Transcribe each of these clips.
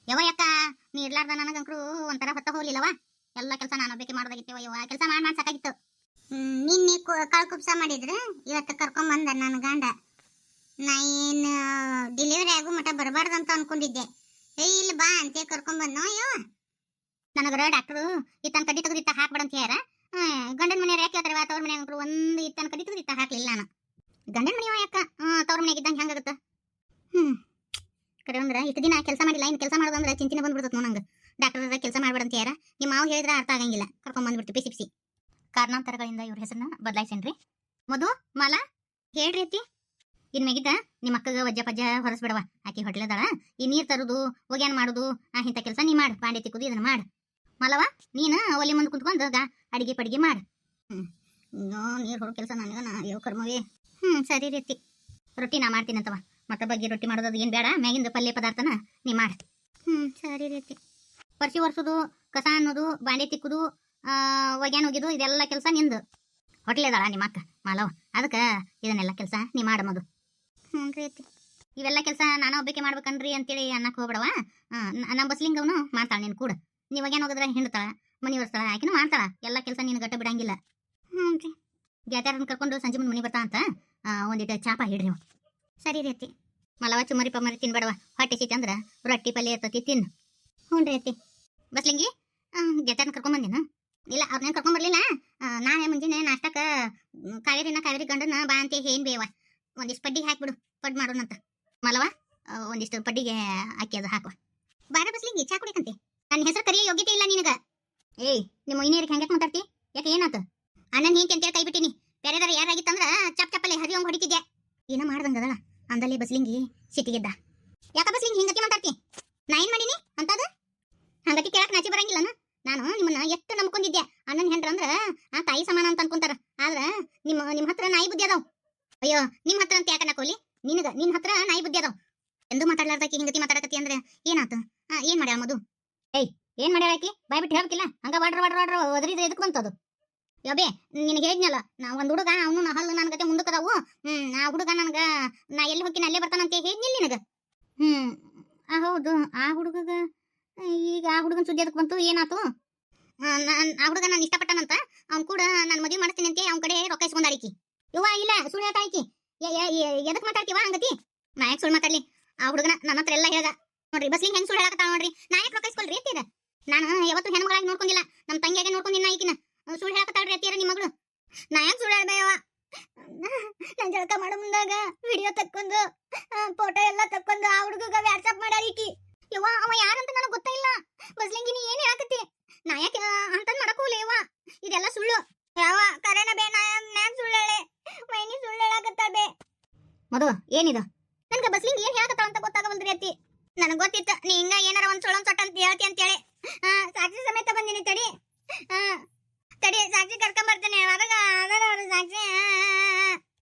ಯವ್ವ ಯಾಕ ನೀ ಇರ್ಲಾರ್ದ ನನಗಂಕ್ರು ಒಂಥರ ಹೊತ್ತ ಹೋಗ್ಲಿಲ್ಲವ. ಎಲ್ಲ ಕೆಲಸ ನಾನು ಒಬ್ಬಾಕಿ ಮಾಡೋದಾಗಿತ್ತವ. ಯವ್ವ ಕೆಲಸ ಮಾಡಿ ಸಾಕಾಗಿತ್ತು. ನಿನ್ನೆ ಕಾಳು ಕುಪ್ಸ ಮಾಡಿದ್ರೆ ಇವತ್ತು ಕರ್ಕೊಂಬಂದ ನನ್ನ ಗಂಡ. ನಾ ಏನು ಡೆಲಿವರಿ ಆಗೋ ಮಟ್ಟ ಬರಬಾರ್ದಂತ ಅನ್ಕೊಂಡಿದ್ದೆ. ಇಲ್ಲಿ ಬಾ ಅಂತ ಕರ್ಕೊಂಬಂದ್ನೋ. ಯವ್ವ ನನಗರ ಡಾಕ್ಟ್ರು ಇತ್ತನ ಕಡ್ಡಿ ತೆಗೆದು ಇತ್ತ ಹಾಕ್ಬೇಡ ಅಂತ ಹೇಳ್ಯಾರ. ಗಂಡನ ಮನೆಯವ್ರು ಯಾಕೆ ಹೇಳ್ತಾರೆ, ತವ್ರ ಮನೆಯವ್ರು ಒಂದು ಇತ್ತನ ಕಡ್ಡಿ ತೆಗೆದು ಇತ್ತ ಹಾಕ್ಲಿಲ್ಲ ನಾನು. ಗಂಡನ ಮನೆಯವ ಯಾಕ ತವ್ರ ಮನೆಯಾಗ ಇದ್ದಂಗೆ ಹೆಂಗಾಗುತ್ತೆ. ಕರೆ ಅಂದ್ರೆ ಇಷ್ಟು ದಿನ ಕೆಲಸ ಮಾಡಿಲ್ಲ, ಇನ್ನು ಕೆಲಸ ಮಾಡೋದಂದ್ರೆ ಚಿಂತಿನ ಬಂದ್ಬಿಡ್ತದೆ ನಂಗೆ. ಡಾಕ್ಟರ್ ಕೆಲಸ ಮಾಡ್ಬೇಡ ಅಂತ ಯಾರ ನಿಮ್ಮ ಮಾವು ಹೇಳಿದ್ರೆ ಅರ್ಥ ಆಗಂಗಿಲ್ಲ. ಕರ್ಕೊಂಬಂದ್ಬಿಡ್ತೀವಿ ಪಿಸಿ ಪಿಸಿ. ಕಾರಣಾಂತರಗಳಿಂದ ಇವ್ರ ಹೆಸರನ್ನ ಬದಲಾಯಿಸೇನ್ರಿ. ಮಧು ಮಾಲ ಹೇಳ್ರಿ ಅತ್ತಿ. ಇನ್ ಮ್ಯಾಗಿದ್ದ ನಿಮ್ಮ ಅಕ್ಕಗ ವಜ್ಜ ಪಜ್ಜ ಹೊರಸ್ಬಿಡವ. ಆಕಿ ಹೊಟ್ಲೆದಾಳ. ಈ ನೀರ್ ತರುದು ಒಗ್ಯಾನ್ ಮಾಡುದು ಇಂಥ ಕೆಲಸ ನೀ ಮಾಡು. ಬಾಂಡೆ ತಿಕ್ಕುದು ಇದನ್ನ ಮಾಡು. ಮಲವ ನೀನು ಒಲಿ ಮುಂದೆ ಕುಂತ್ಕೊಂಡು ಅಡಿಗೆ ಪಡಿಗೆ ಮಾಡು. ನೀರು ಹೊರ ಕೆಲಸ ನನಗನ ಯಾವ ಕರ್ಮವೇ. ಸರಿ ರೀತಿ. ರೊಟ್ಟಿ ನಾ ಮಾಡ್ತೀನಿ ಅಂತವ. ಮತ್ತೆ ಬಗ್ಗೆ ರೊಟ್ಟಿ ಮಾಡೋದು ಅದು ಏನು ಬೇಡ. ಮ್ಯಾಗಿಂದ ಪಲ್ಯ ಪದಾರ್ಥನ ನೀ ಮಾಡು. ಸರಿ ರೀತಿ. ಪರ್ಸಿ ಒರ್ಸೋದು, ಕಸ ಅನ್ನೋದು, ಬಾಂಡೆ ತಿಕ್ಕುದು, ಒಗ್ಯಾನ್ ಹೋಗಿದು ಇದೆಲ್ಲ ಕೆಲಸ ನಿಂದು. ಹೊಟ್ಲೆದಾಳ ನಿಮ್ಮ ಅಕ್ಕ ಮಾಲವ. ಅದಕ್ಕೆ ಇದನ್ನೆಲ್ಲ ಕೆಲಸ ನೀ ಮಾಡಮದು. ರೀತಿ. ಇವೆಲ್ಲ ಕೆಲಸ ನಾನು ಒಬ್ಬಕ್ಕೆ ಮಾಡ್ಬೇಕನ್ರಿ ಅಂತೇಳಿ ಅನ್ನಕ್ಕೆ ಹೋಗ್ಬಿಡವ. ನಮ್ಮ ಬಸ್ಲಿಂಗವನು ಮಾಡ್ತಾಳೆ ನೀನು ಕೂಡ. ನೀವು ಒಗ್ಯಾನ್ ಹೋಗಿದ್ರೆ ಹಿಂಡ್ತಾಳ, ಮನೆ ಒರೆಸ್ತಾಳ, ಆಕಿನೂ ಮಾಡ್ತಾಳ. ಎಲ್ಲ ಕೆಲಸ ನೀನು ಗಟ್ಟ ಬಿಡಂಗಿಲ್ಲ. ರೀ. ಗೆಳತಿಯರನ್ನ ಕರ್ಕೊಂಡು ಸಂಜೆ ಮುಂದೆ ಮನೆ ಬರ್ತಾ ಅಂತ ಒಂದಿಟ್ಟು ಚಾಪ ಹಿಡ್ರಿ ನೀವು. ಸರಿ ರೀತಿ. ಮಲವ ಚುಮ್ಮರಿ ಪಮ್ಮರಿ ತಿನ್ಬೇಡವ. ಹೊಟ್ಟೆ ಸಿಟ್ಟು ಅಂದ್ರೆ ರೊಟ್ಟಿ ಪಲ್ಯ ಇರ್ತತಿ ತಿನ್ನು. ರೀ ಅತ್ತಿ. ಬಸ್ಲಿಂಗಿ ಗೆಳತಿಯರನ್ನ ಕರ್ಕೊಂಬಂದಿನ ಇಲ್ಲ, ಅವ್ರನ್ನೇನು ಕರ್ಕೊಂಬರ್ಲಿಲ್ಲ. ನಾನೇ ಮುಂಜಾನೆ ನಾಷ್ಟಕ್ಕೆ ಕಾವೇರಿ ಗಂಡನ ಬಾ ಅಂತ ಏನ್ ಬೇವ ಒಂದಿಷ್ಟು ಪಡ್ಡಿಗೆ ಹಾಕ್ಬಿಡು. ಪಡ್ ಮಾಡೋಣಂತ. ಮಲವ ಒಂದಿಷ್ಟು ಪಡ್ಡಿಗೆ ಹಾಕಿ ಅದು ಹಾಕುವ. ಬಾರ ಬಸ್ಲಿಂಗಿ ಚಾ ಕುಡಿಕಂತೆ. ನನ್ನ ಹೆಸರು ಕರಿಯ ಯೋಗ್ಯತೆ ಇಲ್ಲ ನಿನಗ. ಏಯ್ ನಿಮ್ಮ ಇನ್ನೇರಿಗೆ ಹೆಂಗೆ ಮಾತಾಡ್ತಿ? ಯಾಕೆ ಏನಾತು? ಅಣ್ಣನ ಹಿಂಗೆ ಅಂತೇಳಿ ಕೈ ಬಿಟ್ಟಿನಿ. ಬೇರೆದಾರ ಯಾರಾಗಿತ್ತಂದ್ರ ಚಪ್ ಚಪ್ಪಲ್ಲಿ ಹರಿಯೋಂಗ್ ಹೊಡಿತಿದ್ದೆ. ಏನೋ ಮಾಡ್ದಂಗದಲ್ಲ ಅಂದಲ್ಲೇ ಬಸ್ಲಿಂಗಿ ಸಿಟ್ಟಿಗೆದ್ದ. ಯಾಕ ಬಸ್ಲಿಂಗಿ ಹಿಂಗತಿ ಮಾತಾಡ್ತಿ? ನಾ ಏನ್ ಮಾಡೀನಿ ಅಂತದ? ಹಂಗತಿ ಕೇಳಕ್ ನಾಚಿ ಬರಂಗಿಲ್ಲನ? ನಾನು ನಿಮ್ಮನ್ನ ಎಷ್ಟು ನಂಬ್ಕೊಂಡಿದ್ದೆ. ಅಣ್ಣನ ಹೆಂಡ್ರ ಅಂದ್ರ ಆ ತಾಯಿ ಸಮಾನ ಅಂತ ಅನ್ಕೊಂತಾರ. ಆದ್ರ ನಿಮ್ಮ ಹತ್ರ ನಾಯಿ ಬುದ್ಧಿ ಅದಾವ್. ಅಯ್ಯೋ ನಿಮ್ ಹತ್ರ ಅಂತ ಯಾಕ ನಕೋಲಿ? ನಿನ್ನ ಹತ್ರ ನಾಯಿ ಬುದ್ಧಿ ಅದಾವ್. ಎಂದು ಮಾತಾಡ್ಲಾರ್ದಾಕಿ ಹಿಂಗತಿ ಮಾತಾಡಕತಿ ಅಂದ್ರೆ ಏನಾತ? ಏನ್ ಮಾಡ್ಯಾಳ ಮಧು? ಏಯ್ ಏನ್ ಮಾಡ್ಯಾಳಾಕಿ? ಬಾಯ್ ಬಿಟ್ಟು ಹೇಳ್ಬೇಕಿಲ್ಲ. ಹಂಗ ವಾಡ್ರ ಒದರಿದ್ರೆ ಎದಕ್ ಬಂತದು? ಯಬ್ಬೆ ನಿನಗೆ ಹೇಳಿದ್ನಲ್ಲ, ನಾ ಒಂದ್ ಹುಡುಗ ಅವನು ಹಲ್ಲು ನನ್ನ ಗತೆ ಮುಂದಕ್ಕದಾವು. ಆ ಹುಡುಗ ನನ್ಗ ನಾ ಎಲ್ಲಿ ಹೋಗಿನ ಅಲ್ಲೇ ಬರ್ತಾನಂತ ಹೇಳಿದ್ನಿಲ್ಲ ನಿನಗ. ಹೌದು. ಆ ಹುಡುಗಗ ಈಗ ಆ ಹುಡುಗನ ಸುದ್ದಿ ಅದಕ್ಕೆ ಬಂತು. ಏನಾತು? ಆ ಹುಡುಗ ನಾನು ಇಷ್ಟಪಟ್ಟನಂತ. ಅವ್ನು ಕೂಡ ನಾನು ಮದುವೆ ಮಾಡ್ತೀನಿ ಅಂತ ಅವ್ನ ಕಡೆ ರೊಕ್ಕ ಇಸ್ಕೊಂಡಾಳಿಕಿ. ಇವ ಇಲ್ಲ ಸುಳ್ಳು ಹೇಳ್ತಾಳಿಕಿ. ಎದಕ್ ಮಾತಾಡ್ತೀವ ಹಂಗತಿ? ನಾ ಯಾಕೆ ಸುಳ್ಳು ಮಾತಾಡ್ಲಿ? ಆ ಹುಡುಗನ ನನ್ನ ಹತ್ರ ಎಲ್ಲ ಹೇಳ್ದ ನೋಡ್ರಿ. ಬಸ್ಲಿಂಗ್ ಹೆಂಗ್ ಸುಳ್ಳು ಹೇಳಕತ್ತಾಳ ನೋಡ್ರಿ. ನಾ ಯಾಕೆ ರೊಕ್ಕ ಇಸ್ಕೊಳ್ರಿ ಅತ್ತೀರ? ನಾನು ಯಾವತ್ತು ಹೆಣ್ಮಗಳಾಗಿ ನೋಡ್ಕೊಂಡಿಲ್ಲ. ನಮ್ಮ ತಂಗಿಯಾಗೆ ನೋಡ್ಕೊಂಡಿನ ಈಕಿನ. ಸುಳ್ಳು ಹೇಳಕತ್ತಾಳ್ರಿ ಅತ್ತೀರ ನಿಮ್ಮ ಮಗಳು. ನಾ ಯಾಕೆ ಸುಳ್ಳು ಹೇಳ್ಬೇವ? ನಾನು ಜಳಕ ಮಾಡೋ ಮುಂದಾಗ ವಿಡಿಯೋ ತಕ್ಕೊಂಡು ಫೋಟೋ ಎಲ್ಲ ತಕ್ಕೊಂಡು ಆ ಹುಡುಗಗ ವಾಟ್ಸಪ್ ಮಾಡಾಳಿಕಿ. ಯವ್ವ ಅವ ಯಾರಂತ ನನಗೆ ಗೊತ್ತ ಇಲ್ಲ. ಬಸ್ಲಿಂಗಿ ನೀ ಏನ್ ಹೇಳಕತ್ತಿ? ನಾ ಯಾಕೆ ಅಂತ ಮಾಡಕೋಲ್ಲ ಯವ್ವ. ಇದೆಲ್ಲ ಸುಳ್ಳು. ಯಾವ ಕರೆನ ಬೇ ನಾ ಸುಳ್ಳು ಹೇಳೆ. ಮೈನಿ ಸುಳ್ಳು ಹೇಳಕತ್ತಾಳ ಬೇ. ಮಧು ಏನಿದು? ನನ್ಗೆ ಬಸ್ಲಿಂಗಿ ಏನ್ ಹೇಳಕತ್ತಾಳ ಅಂತ ಗೊತ್ತಾಗವಲ್ರಿ ಅತ್ತಿ. ನನಗೆ ಗೊತ್ತಿತ್ತು ನೀ ಹಿಂಗ ಏನಾರ ಒಂದ್ ಸೊಳೊಂದ್ ಸೊಟ್ಟ ಅಂತ ಹೇಳ್ತಿ ಅಂತೇಳಿ. ಸಾಕ್ಷಿ ಸಮೇತ ಬಂದಿನಿ. ತಡಿ ಸಾಕ್ಷಿ ಕರ್ಕೊಂಬರ್ತೇನೆ. ಅದಾಗ ಸಾಕ್ಷಿ.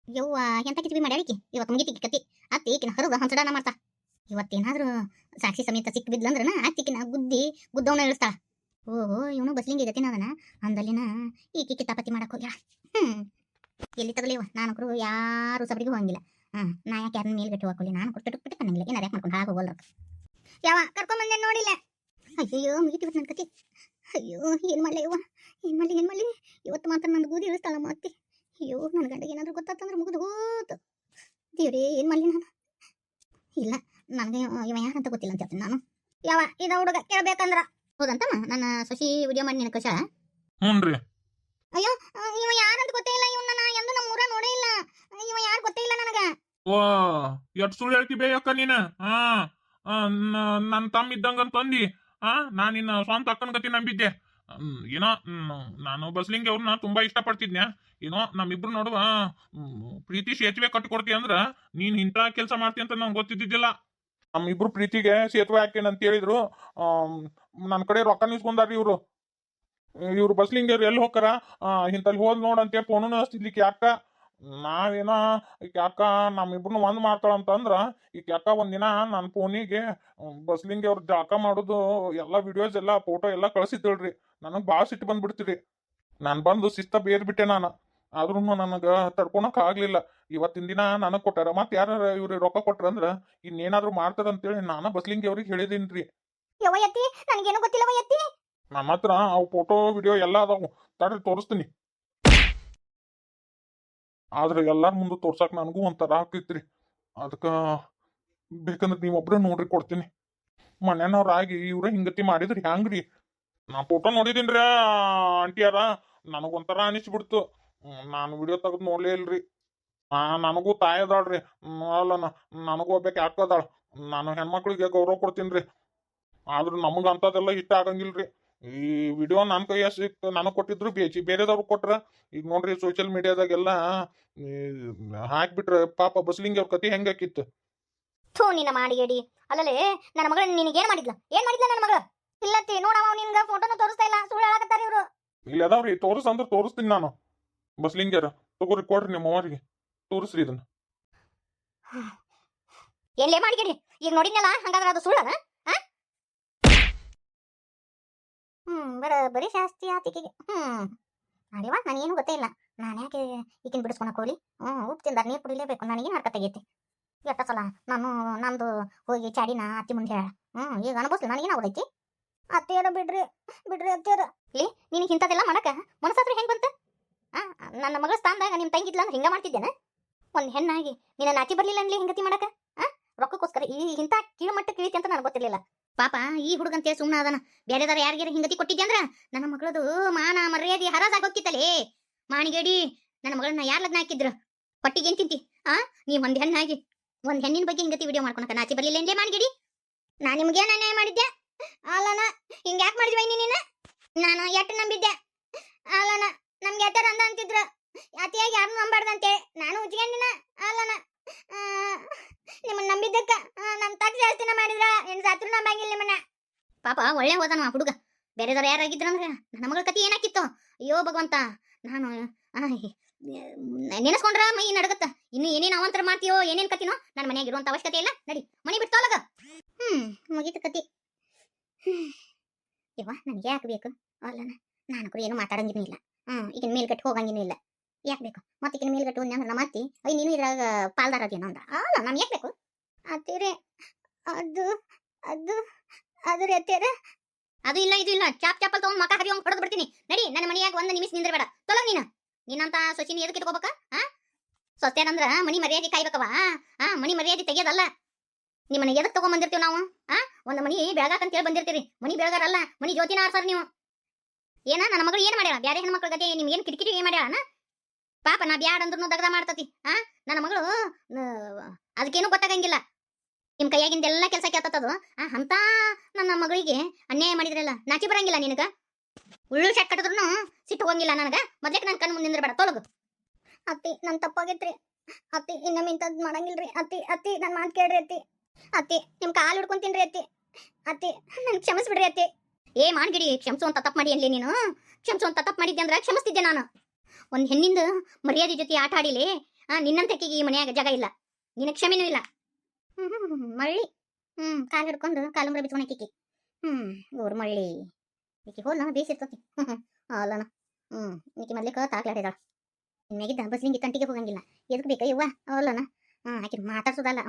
ಯವ್ವ ಎಂತ ಕಿಚಬಿ ಮಾಡ್ಯಾಳಿಕಿ. ಇವತ್ತು ಮುಗಿತಿಕಿ ಕತಿ. ಅತ್ತಿ ಈಕಿನ ಹರುಗ ಹಂಸಡಾನ ಮಾಡ್ತಾ. ಇವತ್ತೇನಾದ್ರೂ ಸಾಕ್ಷಿ ಸಮೇತ ಸಿಕ್ಕ ಬಿದ್ಲಂದ್ರನ ಅತ್ತಿಕಿನ ಗುದ್ದವನ ಇಳಿಸ್ತಾಳ. ಓಹೋ ಇವನು ಬಸ್ಲಿಂಗಿ ಗತಿನ ಅದನ ಅಂದಲ್ಲಿನ ಈಕಿ ಕಿತಾಪತಿ ಮಾಡಕ್ ಹೋಗ್ಯಾಳ. ಎಲ್ಲಿ ತಗಲಿವ ನಾನಕ್ರು ಯಾರು ಸಬರಿಗೂ ಹೋಗಂಗಿಲ್ಲ. ನಾ ಯಾಕೆ ಯಾರನ್ನ ಮೇಲ್ಗಟ್ಟಿ ಹಾಕೊಳ್ಳಿ? ನಾನು ಕೊಟ್ಟು ಕನ್ನಂಗಿಲ್ಲ. ಏನಾರ ಯಾಕೆ ಮಾಡ್ಕೊಂಡು ಹೋಗಲ್ಲ. ಯಾವ ಕರ್ಕೊಂಬಂದೆ ನೋಡಿಲ್ಲ. ಅಯ್ಯೋ ಮುಗಿತಿವತ್ತು ನನ್ನ ಕತಿ. ಅಯ್ಯೋ ಏನ್ ಮಾಡ್ಲಿ ಯವ್ವ, ಏನ್ ಮಾಡ್ಲಿ ಇವತ್ತು ಮಾತ್ರ ನನ್ನ ಗೂದಿ ಇಳಿಸ್ತಾಳ ಮಾತಿ. ಅಯ್ಯೋ ನನ್ನ ಗಂಡಗೆ ಏನಾದ್ರು ಗೊತ್ತಾತಂದ್ರೆ ಮುಗಿದು ಹೋತು. ದೇವ್ರೇ ಏನ್ ಮಾಡ್ಲಿ ನಾನು? ಇಲ್ಲ ನನಗೆ ಇವ ಯಾರಂತ ಗೊತ್ತಿಲ್ಲ ಅಂತ ಹೇಳ್ತೀನಿ ನಾನು. ಯಾವ ಇದ ಹುಡುಗ ಕೇಳ್ಬೇಕಂದ್ರ ಹೌದಂತಮ್ಮ ನನ್ನ ಸೊಸಿ ವಿಡಿಯೋ ಮಾಡಿ ನಿನ್ನ ಕಷ. ಅಯ್ಯೋ ಇವ ಯಾರಂತ ಗೊತ್ತೇ ಇಲ್ಲ. ಇವನ್ನ ನಾ ಎಂದು ನಮ್ಮ ಊರ ನೋಡೇ ಇಲ್ಲ. ಇವ ಯಾರು ಗೊತ್ತೇ ಇಲ್ಲ ನನಗ. ಎಷ್ಟ್ ಸುಳ್ಳು ಹೇಳ್ತಿ ಬೇಯಕ್ಕ ನೀನ? ನನ್ ತಮ್ಮ ಇದ್ದಂಗ ಅಂತಂದಿ. ನಾನ್ ನಿನ್ನ ಸ್ವಂತ ಅಕ್ಕನ ಗತಿ ನಂಬಿದ್ದೆ. ಏನೋ ನಾನು ಬಸ್ಲಿಂಗಿ ಅವ್ರನ್ನ ತುಂಬಾ ಇಷ್ಟಪಡ್ತಿದ್ನ್ಯ. ಏನೋ ನಮ್ಮಿಬ್ರು ನೋಡುವ ಪ್ರೀತಿ ಸೇತುವೆ ಕಟ್ಕೊಡ್ತಿ ಅಂದ್ರ ನೀನ್ ಇಂಥ ಕೆಲಸ ಮಾಡ್ತಿ ಅಂತ ನಂಗೆ ಗೊತ್ತಿದ್ದಿದ್ದಿಲ್ಲ. ನಮ್ಮಿಬ್ರು ಪ್ರೀತಿಗೆ ಸೇತುವೆ ಹಾಕೇನ ಅಂತ ಹೇಳಿದ್ರು. ನನ್ನ ಕಡೆ ರೊಕ್ಕ ನಿಸ್ಕೊಂಡಾರ್ರಿ ಇವ್ರು ಬಸ್ಲಿಂಗಿ ಅವ್ರು ಎಲ್ಲಿ ಹೋಗ್ತಾರ ಇಂತಲ್ಲಿ ಹೋದ್ ನೋಡಂತೆ ಫೋನು ಹಚ್ತಿದ್ಲಿಕ್ಕೆ ಯಾಕ. ನಾವೇನೋ ಈಗ ಯಾಕ ನಮ್ಮಿಬ್ರನ್ನ ಒಂದ್ ಮಾಡ್ತಾಳಂತಂದ್ರ ಈಗ ಯಾಕ ಒಂದಿನ ನನ್ನ ಫೋನಿಗೆ ಬಸ್ಲಿಂಗಿ ಅವ್ರ ಜಾಕ ಮಾಡೋದು ಎಲ್ಲಾ ವಿಡಿಯೋಸ್ ಎಲ್ಲಾ ಫೋಟೋ ಎಲ್ಲಾ ಕಳ್ಸಿದ್ದಳ್ರಿ. ನನಗ್ ಬಾಳ ಸಿಟ್ಟು ಬಂದ್ಬಿಡ್ತೀರಿ. ನಾನ್ ಬಂದು ಶಿಸ್ತ ಬೇರ್ಬಿಟ್ಟೆ ನಾನು. ಆದ್ರೂ ನನಗ ತಡ್ಕೊಳಕ್ ಆಗ್ಲಿಲ್ಲ. ಇವತ್ತಿನ ದಿನ ನನಗ್ ಕೊಟ್ಟಾರ. ಮತ್ ಯಾರ ಇವ್ರಿಗೆ ರೊಕ್ಕ ಕೊಟ್ರಂದ್ರ ಇನ್ನೇನಾದ್ರು ಮಾಡ್ತಾರ ಅಂತೇಳಿ ನಾನು ಬಸ್ಲಿಂಗಿ ಅವ್ರಿಗೆ ಹೇಳಿದೀನ್ರಿ. ಯವ್ವ ಎತ್ತಿ ನನಗೇನು ಗೊತ್ತಿಲ್ಲವ ಎತ್ತಿ. ನನ್ನ ಹತ್ರ ಅವು ಫೋಟೋ ವಿಡಿಯೋ ಎಲ್ಲ ಅದಾವು, ತಡ್ರಿ ತೋರಿಸ್ತೀನಿ. ಆದ್ರೆ ಎಲ್ಲಾರ ಮುಂದೆ ತೋರ್ಸಕ್ ನನಗೂ ಒಂಥರ ಆಗ್ತೈತ್ರಿ. ಅದಕ್ಕ ಬೇಕಂದ್ರೆ ನೀವು ಒಬ್ರೇ ನೋಡ್ರಿ ಕೊಡ್ತೀನಿ. ಮನ್ಯಾನವ್ರಾಗಿ ಇವ್ರ ಹಿಂಗತಿ ಮಾಡಿದ್ರಿ ಹ್ಯಾಂಗ್ರಿ? ನಾ ಫೋಟೋ ನೋಡಿದೀನ್ರಿ ಆಂಟಿಯಾರ, ನನಗೊಂಥರ ಅನಿಸ್ಬಿಡ್ತು. ನಾನು ವಿಡಿಯೋ ತೆಗೆದು ನೋಡ್ಲೇ ಇಲ್ರಿ. ನನಗೂ ತಾಯಿ ಅದಾಳ್ರಿ. ಅಲ್ಲ ನನಗೂ ಒಬ್ಬಾಕಿ ಅಕ್ಕ ಅದಾಳ. ನಾನು ಹೆಣ್ಮಕ್ಳಿಗೆ ಗೌರವ ಕೊಡ್ತೀನಿ. ಆದ್ರೂ ನಮಗ ಅಂತದೆಲ್ಲ ಇಷ್ಟ ಆಗಂಗಿಲ್ರಿ. ಈ ವಿಡಿಯೋ ನನ್ನ ಕೈಯ ಸಿಕ್ತು, ನನಗೆ ಕೊಟ್ಟಿದ್ರು ಬೇರೆದವ್ರು ಕೊಟ್ರ. ಈಗ ನೋಡ್ರಿ ಸೋಷಿಯಲ್ ಮೀಡಿಯಾದಾಗೆಲ್ಲ ಹಾಕ್ಬಿಟ್ರೆ ಪಾಪ ಬಸ್ಲಿಂಗ್ ಅವ್ರ ಕತಿ ಹೆಂಗಾಕಿತ್ತು. ಥೂ ನಿನ್ನ ಮಾಡಿಗೇಡಿ. ಅಲ್ಲಲೇ ನನ್ನ ಮಗಳ ನಿನಗೇನ್ ಮಾಡಿದ್ಲ? ಏನ್ ಮಾಡಿದ್ಲ ನನ್ನ ಮಗಳ? ಇಲ್ಲತ್ತಿ ನೋಡವ ನಿನ್ಗ ಫೋಟೋನು ತೋರಿಸ್ತಾ ಇಲ್ಲ, ಸುಳ್ಳು ಹೇಳಕತ್ತಾರ ಇವ್ರು. ಇಲ್ಲಿ ಅದಾವ್ರಿ, ತೋರಿಸ್ ಅಂದ್ರೆ ತೋರಿಸ್ತೀನಿ ನಾನು. ಬಸ್ಲಿಂಗ್ಯಾರ ತಗೋರಿ, ಕೊಡ್ರಿ ನಿಮ್ಮ ಅವರಿಗೆ, ತೋರಿಸ್ರಿ ಇದನ್ನ. ಎಲ್ಲೇ ಮಾಡಿಗೇಡಿ, ಈಗ ನೋಡಿದ್ನಲ್ಲ, ಹಂಗಾದ್ರೆ ಅದು ಸುಳ್ಳನ? ಬರೀ ಶಾಸ್ತಿ ಆತಿಕೆಗೆ. ಅಡಿವಾ ನನಗೇನು ಗೊತ್ತೇ ಇಲ್ಲ. ನಾನು ಯಾಕೆ ಈಗಿನ ಬಿಡಿಸ್ಕೊಳಕ್ ಹೋಗ್ಲಿ? ಉಪ್ಪು ತಿಂದಾರ ನೀರು ಕುಡಿಲೇಬೇಕು, ನನಗೇನು ಹರ್ಕತ್ ತೆಗೈತಿ. ಎಷ್ಟ ಸಲ ನಾನು ನಂದು ಹೋಗಿ ಚಾಡಿನ ಅತ್ತಿ ಮುಂದೆ ಹೇಳ. ಈಗ ಅನುಭವಿಸ್ಲಿ, ನನಗೇನು ಆಗೋದೈತಿ? ಅತ್ತೆಯರ ಬಿಡ್ರಿ ಬಿಡ್ರಿ ಅತ್ತೆಯರ. ಇಲ್ಲಿ ನಿನಗೆ ಇಂಥದ್ದೆಲ್ಲ ಮಾಡಕ ಮನಸ್ಸಾದ್ರೆ ಹೆಂಗ್ ಬಂತ? ನನ್ನ ಮಗಳ ಸ್ಥಾನದಾಗ ನಿಮ್ಮ ತಂಗಿದ್ಲ ಅಂದ್ರೆ ಹಿಂಗ ಮಾಡ್ತಿದ್ದೇನೆ. ಒಂದು ಹೆಣ್ಣಾಗಿ ನಿನ್ನ ನಾಚಿ ಬರ್ಲಿಲ್ಲ ಅನ್ಲಿ ಹಿಂಗತಿ ಮಾಡಕ? ರೊಕ್ಕಕ್ಕೋಸ್ಕರ ಈ ಇಂಥ ಕೀಳು ಮಟ್ಟ ಕೀಳಿತಿ ಅಂತ ನನಗೆ ಗೊತ್ತಿರ್ಲಿಲ್ಲ. ಪಾಪ ಈ ಹುಡುಗಂತೇಳಿ ಸುಮ್ಮನೆ ಅದನ. ಬೇರೆದಾರ ಯಾರಿಗಾರ ಹಿಂಗತಿ ಕೊಟ್ಟಿದ್ದೆ ಅಂದ್ರ ನನ್ನ ಮಗಳದು ಮಾನ ಮರ್ಯಾದೆ ಹರಾಜಾಗಿ ಹೋಗ್ತಿತ್ತಲೇ. ಮಾಣಿಗೇಡಿ, ನನ್ನ ಮಗಳನ್ನ ಯಾರು ಲಗ್ನ ಹಾಕಿದ್ರು? ಹೊಟ್ಟಿಗೆ ಏನ್ ತಿಂತಿ? ನೀವ್ ಒಂದ್ ಹೆಣ್ಣಾಗಿ ಒಂದ್ ಹೆಣ್ಣಿನ ಬಗ್ಗೆ ಹಿಂಗತಿ ವಿಡಿಯೋ ಮಾಡ್ಕೊಳಕ ನಾಚಿ ಬರ್ಲಿಲ್ಲ ಏನ್ಲೇ ಮಾಣಿಗೇಡಿ? ನಾನು ನಿಮ್ಗೇನ ಅನ್ಯಾಯ ಮಾಡಿದ್ದೆ? ಅಲ್ಲನ ಹಿಂಗ ಯಾಕೆ ಮಾಡಿದ್ವಿ ನೀನ? ನಾನು ಎಟ್ಟು ನಂಬಿದ್ದೆ? ಅಲ್ಲನ ನಮ್ಗೆ ಎಟ್ಟರ ಅಂದ ಅಂತಿದ್ರ ಅತಿಯಾಗಿ ಯಾರು ನಂಬಾರ್ದಂತೆ ನಾನು ಉಜ್ಕೊಂಡಿನ. ಅಲ್ಲನ ನಿಮ್ಮನ್ನ ನಂಬಿದ್ದಕ್ಕ ನಮ್ ತಕ್ಕ ಜಾಸ್ತಿನ ಮಾಡಿದ್ರ ಏನ್ ಸಾತ್ರು ನಂಬಂಗಿಲ್ಲ ನಿಮ್ಮನ್ನ. ಪಾಪ ಒಳ್ಳೆ ಹೋದನ ಆ ಹುಡುಗ. ಬೇರೆದವ್ರು ಯಾರಾಗಿದ್ರಂದ್ರೆ ನನ್ನ ಮಗಳ ಕತಿ ಏನಾಕಿತ್ತು? ಅಯ್ಯೋ ಭಗವಂತ, ನಾನು ನೆನೆಸ್ಕೊಂಡ್ರ ಮೈ ನಡಗತ್ತ. ಇನ್ನು ಏನೇನು ಅವಂತರ ಮಾಡ್ತೀಯೋ, ಏನೇನ್ ಕತಿನೋ ನನ್ನ ಮನ್ಯಾಗ ಇರುವಂತ ಅವಶ್ಯಕತೆ ಇಲ್ಲ. ನಡಿ ಮನೆ ಬಿಟ್ಟು ತೊಲಗ. ಮುಗೀತು ಕತಿ. ಯವ್ವ ನನಗೆ ಯಾಕೆ ಬೇಕು? ಅಲ್ಲನ ನಾನು ಕೂಡ ಏನು ಮಾತಾಡಂಗಿನೂ ಇಲ್ಲ. ಈಗಿನ ಮೇಲ್ಗಟ್ಟು ಹೋಗಂಗಿನೂ ಇಲ್ಲ. ಯಾಕೆ ಬೇಕು? ಮತ್ತೆ ಈಗಿನ ಮೇಲ್ಗಟ್ಟು ನಮ್ಮ ಅತ್ತಿ ಅಯ್ಯ ನೀನು ಇದ್ರಾಗ ಪಾಲ್ದಾರ ಅದೇನೋ ಅಂದ. ಅಲ್ಲ ನಮ್ಗೆ ಯಾಕೆ ಬೇಕು? ಅತ್ತೀರೆ ಅದು ಅದು ಅದ್ರ ಅತ್ತೀರ ಅದು ಇಲ್ಲ ಇದು ಇಲ್ಲ. ಚಾಪ್ ಚಾಪಲ್ ತಗೊಂಡ್ ಮಕ ಹರಿಯೋಂಗ್ ಹೊಡೆದ್ ಬಿಡ್ತೀನಿ. ನಡಿ ನನ್ನ ಮನೆಯಾಗ ಒಂದು ನಿಮಿಷ ನಿಂದ್ರಬೇಡ, ತೊಲಗ ನೀನು. ನೀನಂತ ಸೊಸಿನ ಎದಕ್ಕೆ ಇಟ್ಕೋಬೇಕ? ಸೊಸೆನಂದ್ರ ಮನಿ ಮರ್ಯಾದೆ ಕಾಯ್ಬೇಕವ. ಮನಿ ಮರ್ಯಾದೆ ತೆಗಿಯೋದಲ್ಲ. ನಿಮ್ಮನ್ನ ಎದಕ್ ತಗೊಂಡ್ ಬಂದಿರ್ತೀವಿ ನಾವು? ಒಂದು ಮನಿ ಬೆಳಗಾಕಂತ ಹೇಳಿ ಬಂದಿರ್ತೀರಿ. ಮನಿ ಬೆಳಗಾರಲ್ಲ, ಮನಿ ಜ್ಯೋತಿನ ಆರ್ಸರ್ ನೀವು. ಏನ ನನ್ನ ಮಗಳು ಏನ್ ಮಾಡ್ಯಾಳ? ಬ್ಯಾರೆ ಹೆಣ್ಮಕ್ಳ ಗತೆ ನಿಮ್ಗೆ ಏನ್ ಕಿಟಕಿಟಿ ಏನ್ ಮಾಡ್ಯಾಳ? ಪಾಪ ನಾ ಬ್ಯಾಡ ಅಂದ್ರೂ ದಗದ ಮಾಡ್ತತಿ. ನನ್ನ ಮಗಳು ಅದಕ್ಕೇನು ಗೊತ್ತಾಗಂಗಿಲ್ಲ. ನಿಮ್ ಕೈಯಾಗಿಂದೆಲ್ಲ ಕೆಲಸ ಕೇಳ್ತದ. ಅಂತ ನನ್ನ ಮಗಳಿಗೆ ಅನ್ಯಾಯ ಮಾಡಿದ್ರಲ್ಲ, ನಾಚಿ ಬರಂಗಿಲ್ಲ ನಿನಗ? ಉಳ್ಳು ಶಟ್ ಕಟ್ಟಿದ್ರು ಸಿಟ್ಟು ಹೋಗಂಗಿಲ್ಲ ನನಗ. ಮೊದ್ಲೇಕ್ ನನ್ ಕಣ್ ಮುಂದೆ ಬೇಡ, ತೊಲಗು. ಅತ್ತಿ ನನ್ ತಪ್ಪಾಗೈತ್ರಿ. ಅತ್ತಿ ಇನ್ನೊಮ್ಮೆ ಇಂಥದ್ ಮಾಡಂಗಿಲ್ರಿ. ಅತ್ತಿ ಅತ್ತಿ ನನ್ ಮಾತು ಕೇಳ್ರಿ ಅತ್ತಿ. ಅತ್ತಿ ನಿಮ್ ಕಾಲು ಹಿಡ್ಕೊಂತೀನ್ರಿ ಅತ್ತಿ. ಅತ್ತಿ ನನ್ ಕ್ಷಮಿಸ್ಬಿಡ್ರಿ ಅತ್ತಿ. ಏ ಮಾಡ್ಗಿಡಿ, ಕ್ಷಮಿಸುವಂತ ತಪ್ಪು ಮಾಡಿ ಅನ್ಲಿ ನೀನು? ಕ್ಷಮಿಸುವಂತ ತಪ್ಪು ಮಾಡಿದ್ದೆ ಅಂದ್ರೆ ಕ್ಷಮಿಸ್ತಿದ್ದೆ ನಾನು. ಒಂದ್ ಹೆಣ್ಣಿಂದ ಮರ್ಯಾದೆ ಜೊತೆ ಆಟ ಆಡಿಲಿ. ನಿನ್ನಂತಕ್ಕಿಗೆ ಈ ಮನ್ಯಾಗ ಜಾಗ ಇಲ್ಲ. ನಿನ್ನ ಕ್ಷಮೆನೂ ಇಲ್ಲ. ಮಳ್ಳಿ ಕಾಲು ಹಿಡ್ಕೊಂಡು ಕಾಲುಂಗ್ರ ಬಿಚ್ಕೊಳಕಿಕ್ಕಿ. ಊರ್ ಮಳ್ಳಿ ಈಕಿ ಹೋಲ್ ಬೇಸಿರ್ತತಿ. ಅಲ್ಲನ ಈಕಿ ಮೊದ್ಲಿಕ ತಾಕ್ಲಾಡಿದಾಳ. ಇನ್ಮ್ಯಾಗಿದ್ದ ಬಸ್ಲಿಂಗಿ ತಂಟಿಗೆ ಹೋಗಂಗಿಲ್ಲ. ಎದಕ್ ಬೇಕ ಯವ್ವ? ಅಲ್ಲನ ಆಕಿ ಮಾತಾಡ್ಸೋದಲ್ಲ.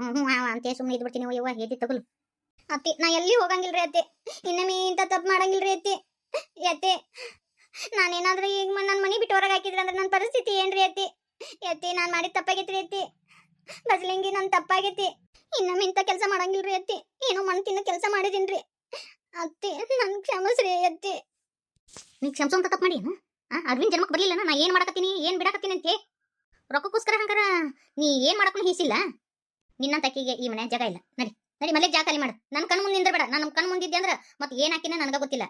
ಅಂತೇ ಸುಮ್ಮನೆ ಇದ್ಬಿಡ್ತೀನಿ ಯವ್ವ. ಎದ್ದಿ ತಗೊಲ್ ಅತ್ತಿ. ನಾ ಎಲ್ಲಿ ಹೋಗಂಗಿಲ್ರಿ ಅತ್ತಿ. ಇನ್ನೊಮ್ಮೆ ಇಂಥ ತಪ್ಪು ಮಾಡಂಗಿಲ್ರಿ ಅತ್ತಿ. ಅತ್ತಿ ನಾನೇನಾದ್ರೂ ಈಗ ನನ್ನ ಮನೆ ಬಿಟ್ಟು ಹೊರಗೆ ಹಾಕಿದ್ರೆ ಅಂದ್ರೆ ನನ್ನ ಪರಿಸ್ಥಿತಿ ಏನ್ರಿ ಅತ್ತಿ? ಅತ್ತಿ ನಾನು ಮಾಡಿದ ತಪ್ಪಾಗೈತ್ರಿ ಅತ್ತಿ. ಬಸ್ಲಿಂಗಿ ನನ್ನ ತಪ್ಪಾಗೈತಿ. ಇನ್ನೊಮ್ಮೆ ಇಂಥ ಕೆಲಸ ಮಾಡಂಗಿಲ್ರಿ ಅತ್ತಿ. ಏನೋ ಮಣ್ಣು ತಿನ್ನೋ ಕೆಲಸ ಮಾಡಿದೀನ್ರಿ ಅತ್ತಿ. ನನ್ ಕ್ಷಮಿಸ್ರಿ ಅತ್ತಿ. ನೀ ಕ್ಷಮಿಸೋಂತ ತಪ್ಪು ಮಾಡಿ ಅರ್ವಿನ್ ಜನ್ಮಕ್ಕೆ ಬರ್ಲಿಲ್ಲ. ನಾ ಏನ್ ಮಾಡಕತ್ತೀನಿ ಏನ್ ಬಿಡಕತ್ತೀನಿ ಅಂತ ರೊಕ್ಕಕ್ಕೋಸ್ಕರ ಹಂಗಾರ ನೀ ಏನ್ ಮಾಡಕ್ಕೂ ಹೀಸಿಲ್ಲ. ನಿನ್ನಂತ ಅಕ್ಕಿಗೆ ಈ ಮನೆ ಜಾಗ ಇಲ್ಲ. ನಡಿ ನಡಿ ಮನೆ ಜಾಗ ಖಾಲಿ ಮಾಡು. ನನ್ನ ಕಣ್ ಮುಂದೆ ನಿಂದ್ರಬೇಡ. ನನ್ನ ಕಣ್ ಮುಂದಿದ್ದೆ ಅಂದ್ರೆ ಮತ್ತೆ ಏನ್ ಹಾಕಿನ ನನಗ ಗೊತ್ತಿಲ್ಲ.